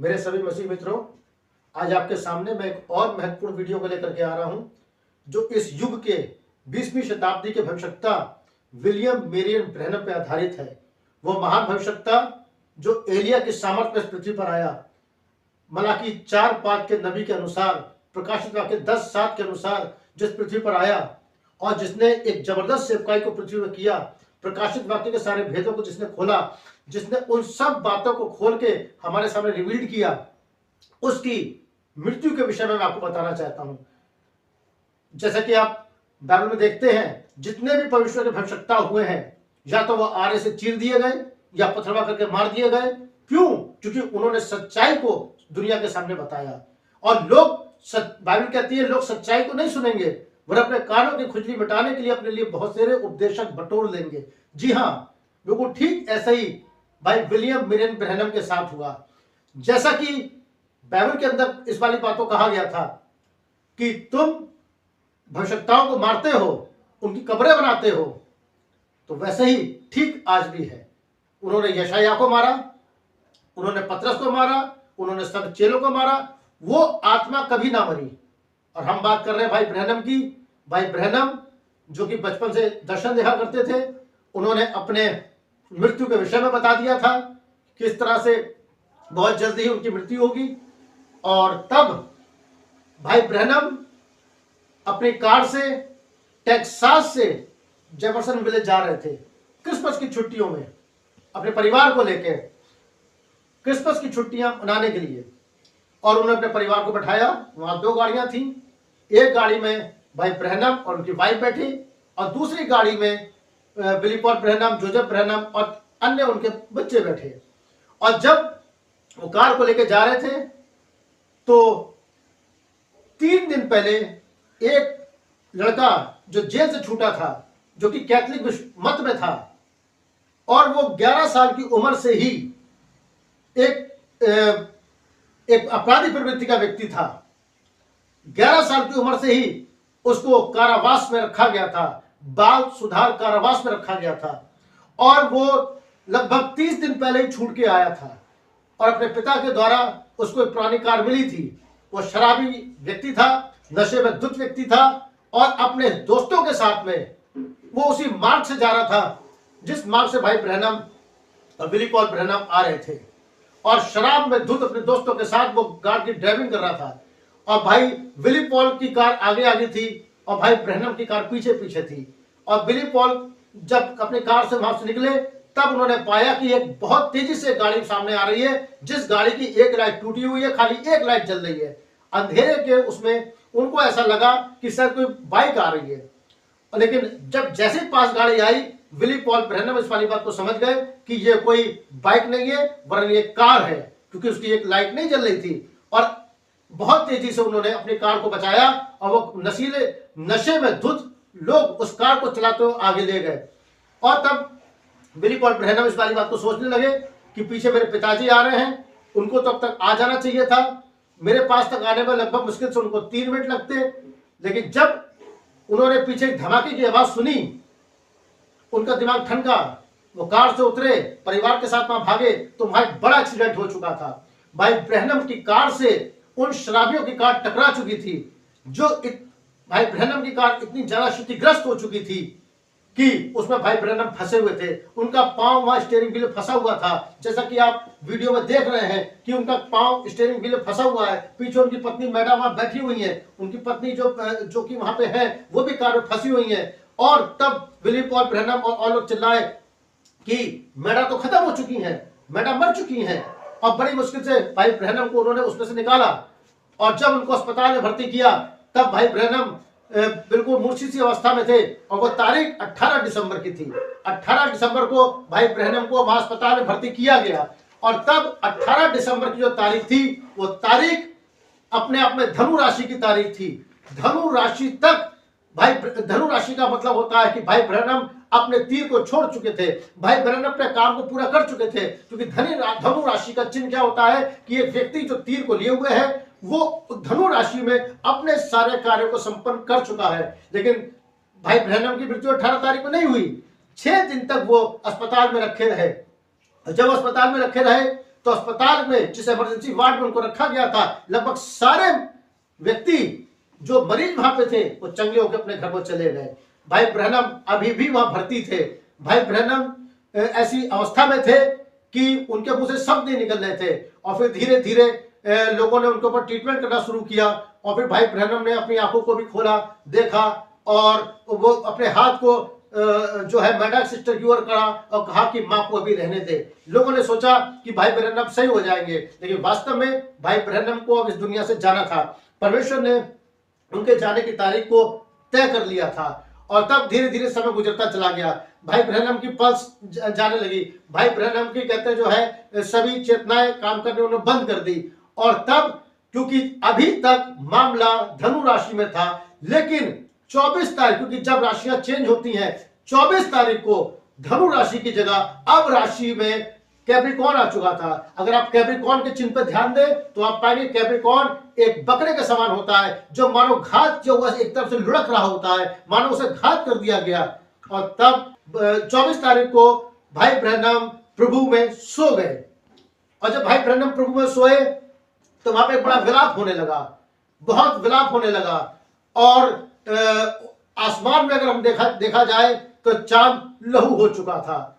मेरे सभी मसीह मित्रों, आज आपके सामने मैं एक और महत्वपूर्ण वीडियो को लेकर के आ रहा हूं जो इस युग के 20वीं शताब्दी के भविष्यवक्ता विलियम मेरियन ब्रैनम पर आधारित है। वो महान भविष्यवक्ता जो एलिया की सामर्थ में इस पृथ्वी पर आया, मलाकी 4:5 के नबी के अनुसार, प्रकाशित वाक्य 10:7 के अनुसार जिस पृथ्वी पर आया और जिसने एक जबरदस्त सेवकाई को पृथ्वी में किया, प्रकाशित वाक्य के सारे भेदों को जिसने खोला, जिसने उन सब बातों को खोल के हमारे सामने रिवील्ड किया, उसकी मृत्यु के विषय में मैं आपको बताना चाहता हूं। जैसा कि आप बाइबल में देखते हैं, जितने भी परमेश्वर के भविष्यवक्ता हुए हैं, या तो वो आरे से चीर दिए गए या पथरवा करके मार दिए गए। क्यों? क्योंकि उन्होंने सच्चाई को दुनिया के सामने बताया। और लोग बाइबल कहती है, लोग सच्चाई को नहीं सुनेंगे, वह अपने कानों की खुजली मिटाने के लिए अपने लिए बहुत सारे उपदेशक बटोर लेंगे। जी हाँ, बिल्कुल ठीक ऐसा ही भाई विलियम मेरियन ब्रैनम के साथ हुआ। जैसा कि बाइबल के अंदर इस वाली बात को कहा गया था कि तुम भविष्यवक्ताओं को मारते हो, उनकी कब्रें बनाते हो, तो वैसे ही ठीक आज भी है। उन्होंने यशायाह को मारा, उन्होंने पतरस को मारा, उन्होंने सब चेलों को मारा, वो आत्मा कभी ना मरी। और हम बात कर रहे हैं भाई ब्रैनम की। भाई ब्रैनम जो कि बचपन से दर्शन देखा करते थे, उन्होंने अपने मृत्यु के विषय में बता दिया था किस तरह से बहुत जल्दी ही उनकी मृत्यु होगी। और तब भाई ब्रैनम अपनी कार से टेक्सास से जेफरसन विलेज जा रहे थे क्रिसमस की छुट्टियों में, अपने परिवार को लेकर क्रिसमस की छुट्टियां मनाने के लिए। और उन्होंने अपने परिवार को बैठाया। वहां 2 गाड़ियां थी। एक गाड़ी में भाई ब्रैनम और उनकी वाइफ बैठी, और दूसरी गाड़ी में Billy Paul Branum, Joseph Branum और अन्य उनके बच्चे बैठे। और जब वो कार को लेकर जा रहे थे तो 3 दिन पहले एक लड़का जो जेल से छूटा था, जो कि कैथलिक मत में था, और वो 11 साल की उम्र से ही एक अपराधी प्रवृत्ति का व्यक्ति था। 11 साल की उम्र से ही उसको कारावास में रखा गया था, बाल सुधार कारावास में रखा गया था। और वो लगभग 30 दिन पहले ही छूट के आया था, और अपने पिता के द्वारा उसको एक पुरानी कार मिली थी। वो शराबी व्यक्ति था, नशे में धुत व्यक्ति था, और अपने दोस्तों के साथ में वो उसी मार्ग से जा रहा था जिस मार्ग से भाई ब्रैनम और बिली पॉल ब्रैनम आ रहे थे। और शराब में धुत अपने दोस्तों के साथ वो कार की ड्राइविंग कर रहा था। और भाई बिली पॉल की कार आगे आगे थी और भाई ब्रैनम की कार पीछे पीछे थी। और बिली पॉल जब अपनी कार से वहां से निकले, तब उन्होंने पाया कि एक बहुत तेजी से गाड़ी सामने आ रही है, जिस गाड़ी की एक लाइट टूटी हुई है, खाली एक लाइट जल रही है। अंधेरे के उसमें उनको ऐसा लगा कि सर कोई बाइक आ रही है। लेकिन जब जैसे पास गाड़ी आई, विली पॉल ब्रैनम इस वाली बात को समझ गए कि ये कोई बाइक नहीं है, वरन ये कार है, क्योंकि उसकी एक लाइट नहीं जल रही थी। और बहुत तेजी से उन्होंने अपनी कार को बचाया, और वो नशे में धुत लोग उस कार को चलाते हुए आगे ले गए। और तब विली पॉल ब्रैनम इस वाली बात को सोचने लगे कि पीछे मेरे पिताजी आ रहे हैं, उनको तो अब तक आ जाना चाहिए था। मेरे पास तक आने में लगभग मुश्किल से उनको 3 मिनट लगते। लेकिन जब उन्होंने पीछे धमाके की आवाज सुनी, उनका दिमाग ठनका, वो कार से उतरे, परिवार के साथ वहां भागे, तो भाई बड़ा एक्सीडेंट हो चुका था। भाई ब्रैनम की कार से उन शराबियों की कार टकरा चुकी थी। भाई ब्रैनम की कार इतनी ज्यादा क्षतिग्रस्त हो चुकी थी कि उसमें भाई ब्रैनम फंसे हुए थे। उनका पांव वहां स्टीयरिंग व्हील फंसा हुआ था, जैसा कि आप वीडियो में देख रहे हैं कि उनका पांव स्टीयरिंग व्हील फंसा हुआ है। पीछे उनकी पत्नी मैडम वहां बैठी हुई है, उनकी पत्नी जो कि वहां पे है, वो भी कार में फंसी हुई है। और तब विली पॉल ब्रैनम और लोग चिल्लाए कि मैडम तो खत्म हो चुकी है, मैडम मर चुकी है। और बड़ी मुश्किल से भाई ब्रैनम को उन्होंने उसमें से निकाला, और जब उनको अस्पताल में भर्ती किया, तब भाई ब्रैनम बिल्कुल मूर्छित सी अवस्था में थे। और वो तारीख 18 दिसंबर की थी। 18 दिसंबर को भाई ब्रैनम को वहां अस्पताल में भर्ती किया गया। और तब 18 दिसंबर की जो तारीख थी, वो तारीख अपने आप में धनु राशि की तारीख थी। धनु राशि तक भाई, धनु राशि का मतलब होता है कि भाई ब्रैनम अपने तीर को छोड़ चुके थे, भाई ब्रैनम अपने काम को पूरा कर चुके थे। क्योंकि धनु राशि का चिन्ह क्या होता है कि एक व्यक्ति जो तीर को लिए हुए है, वो धनु राशि में अपने सारे कार्यों को संपन्न कर चुका है। लेकिन भाई ब्रैनम की मृत्यु 18 तारीख को नहीं हुई। 6 दिन तक वो अस्पताल में रखे रहे। जब अस्पताल में रखे रहे, तो अस्पताल में जिस इमरजेंसी वार्ड में उनको रखा गया था, लगभग सारे व्यक्ति जो मरीज वहां पे थे वो चंगे होकर अपने घर को चले गए। भाई ब्रैनम अभी भी वहां भर्ती थे। भाई ब्रैनम ऐसी अवस्था में थे कि उनके मुंह से शब्द नहीं निकल रहे थे, और फिर धीरे धीरे लोगों ने उनके ऊपर ट्रीटमेंट करना शुरू किया। और फिर भाई ब्रैनम ने अपनी आंखों को भी खोला, देखा, और वो अपने हाथ को जो है मैडक सिस्टर की ओर करा और कहा कि मां को अभी रहने दे। लोगों ने सोचा कि भाई ब्रैनम सही हो जाएंगे, लेकिन वास्तव में भाई ब्रैनम को अब इस दुनिया से जाना था। परमेश्वर ने उनके जाने की तारीख को तय कर लिया था, और तब धीरे धीरे समय गुजरता चला गया। भाई ब्रैनम की पल्स जाने लगी। भाई ब्रैनम की कहते जो है सभी चेतनाएं काम करने उन्होंने बंद कर दी। और तब क्योंकि अभी तक मामला धनु राशि में था, लेकिन 24 तारीख, क्योंकि जब राशियां चेंज होती हैं, 24 तारीख को धनु राशि की जगह अब राशि में कैप्रिकॉर्न आ चुका था। अगर आप कैप्रिकॉर्न के चिन्ह पर ध्यान दें तो आप पाएंगे कैप्रिकॉर्न एक बकरे के समान होता है, जो मानो घात जो एक तरफ से लुढ़क रहा होता है, मानो उसे घात कर दिया गया। और तब 24 तारीख को भाई ब्रैनम प्रभु में सो गए, और जब भाई ब्रैनम प्रभु में सोए तो वहां पे बड़ा विलाप होने लगा, बहुत विलाप होने लगा। और आसमान में अगर हम देखा जाए तो चांद लहू हो चुका था।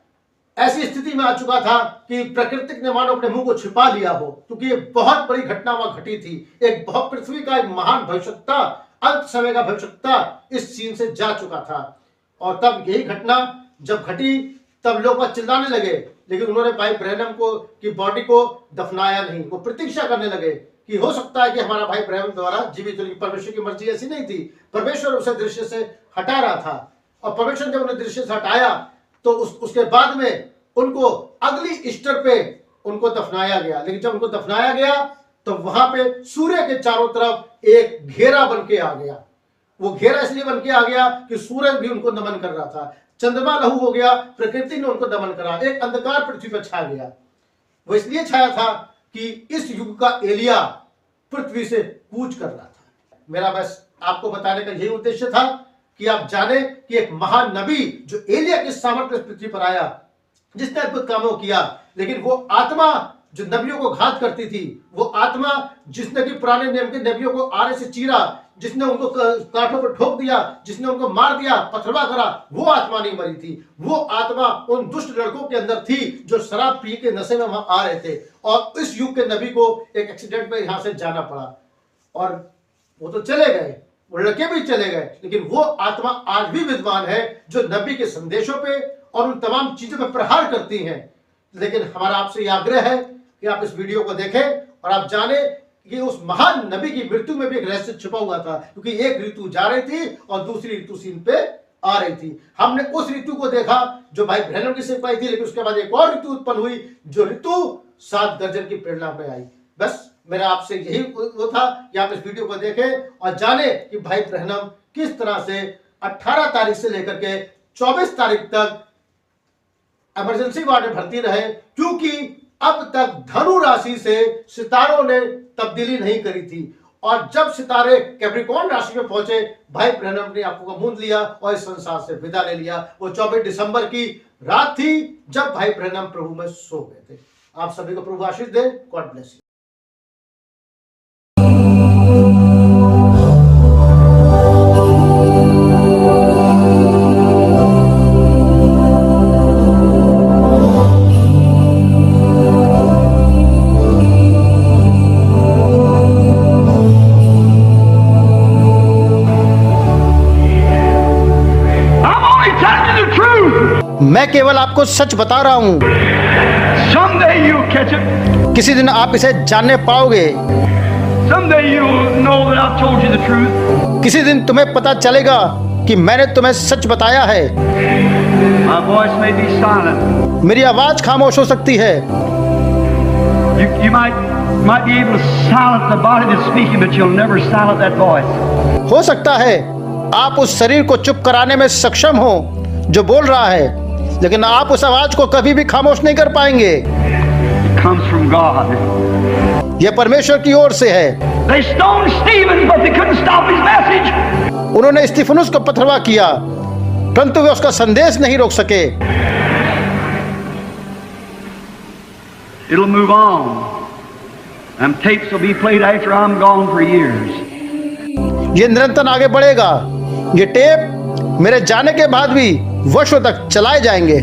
ऐसी स्थिति में आ चुका था कि प्रकृति ने मानो अपने मुंह को छिपा लिया हो, क्योंकि ये बहुत बड़ी घटना वहां घटी थी। एक बहुत पृथ्वी का एक महान भविष्यवक्ता, अंत समय का भविष्यवक्ता इस सीन से जा चुका था। और तब यही घटना जब घटी तब लोग वहां चिल्लाने लगे, लेकिन उन्होंने भाई ब्रैनम को की बॉडी को दफनाया नहीं। वो प्रतीक्षा करने लगे कि हो सकता है कि हमारा भाई ब्रैनम द्वारा जीवित होने की, परमेश्वर की मर्जी ऐसी नहीं थी। परमेश्वर उसे दृश्य से हटा रहा था, और परमेश्वर ने उन्हें दृश्य से हटाया तो उसके बाद में उनको अगली ईस्टर पे उनको दफनाया गया। लेकिन जब उनको दफनाया गया तो वहां पे सूर्य के चारों तरफ एक घेरा बन के आ गया। वो घेरा इसलिए बन के आ गया कि सूरज भी उनको नमन कर रहा था, चंद्रमा लहू हो गया, प्रकृति ने उनको नमन करा, एक अंधकार पृथ्वी पर छा गया। वो इसलिए छाया था कि इस युग का एलिया पृथ्वी से कूच कर रहा था। मेरा बस आपको बताने का यही उद्देश्य था कि आप जाने कि एक महान नबी जो एलिया के सामर्थ्य से पृथ्वी पर आया, जिसने अद्भुत कामों किया, लेकिन वो आत्मा जो नबियों को घात करती थी, वो आत्मा जिसने कि पुराने नियम के नबियों को आरे से चीरा, जिसने उनको कांटों पर ठोक दिया, जिसने उनको मार दिया, पथरवा करा, वो आत्मा नहीं मरी थी। वो आत्मा उन दुष्ट लड़कों के अंदर थी जो शराब पी के नशे में वहां आ रहे थे, और इस युग के नबी को एक एक्सीडेंट में यहां से जाना पड़ा। और वो तो चले गए, वो लड़के भी चले गए, लेकिन वो आत्मा आज भी विद्वान है जो नबी के संदेशों पे और उन तमाम चीजों पर प्रहार करती हैं। लेकिन हमारा आपसे यह आग्रह है कि आप इस वीडियो को देखें और आप जाने कि उस महान नबी की मृत्यु में भी एक रहस्य छिपा हुआ था, क्योंकि एक ऋतु जा रही थी और दूसरी ऋतु सीन पे आ रही थी। हमने उस ऋतु को देखा जो भाई ब्रैनम की सिपाही थी, लेकिन उसके बाद एक और ऋतु उत्पन्न हुई जो ऋतु 7 गर्जन की प्रेरणा में आई। बस मेरा आपसे यही वो था कि आप इस वीडियो को देखें और जाने कि भाई ब्रैनम किस तरह से 18 तारीख से लेकर के 24 तारीख तक इमरजेंसी वार्ड में भर्ती रहे, क्योंकि अब तक धनु राशि से सितारों ने तब्दीली नहीं करी थी। और जब सितारे कैप्रिकॉर्न राशि में पहुंचे, भाई ब्रैनम ने आंखों को मूंद लिया और इस संसार से विदा ले लिया। वो 24 दिसंबर की रात थी जब भाई ब्रैनम प्रभु में सो गए थे। आप सभी को प्रभु आशीष दे। God bless you. मैं केवल आपको सच बता रहा हूं। Someday you'll catch it. किसी दिन आप इसे जानने पाओगे। Someday you'll know that I've told you the truth. किसी दिन तुम्हें पता चलेगा कि मैंने तुम्हें सच बताया है। My voice may be silent. मेरी आवाज खामोश हो सकती है। You might be able to silence the body that's speaking, but you'll never silence that voice. हो सकता है आप उस शरीर को चुप कराने में सक्षम हो जो बोल रहा है, लेकिन आप उस आवाज को कभी भी खामोश नहीं कर पाएंगे। It comes from God. यह परमेश्वर की ओर से है। They stoned Stephen, but they couldn't stop his message. उन्होंने स्तिफनुस को पथरवा किया, परंतु वे उसका संदेश नहीं रोक सके। It'll move on. And tapes will be played after I'm gone for years. ये निरंतर आगे बढ़ेगा। ये टेप मेरे जाने के बाद भी वर्षों तक चलाए जाएंगे।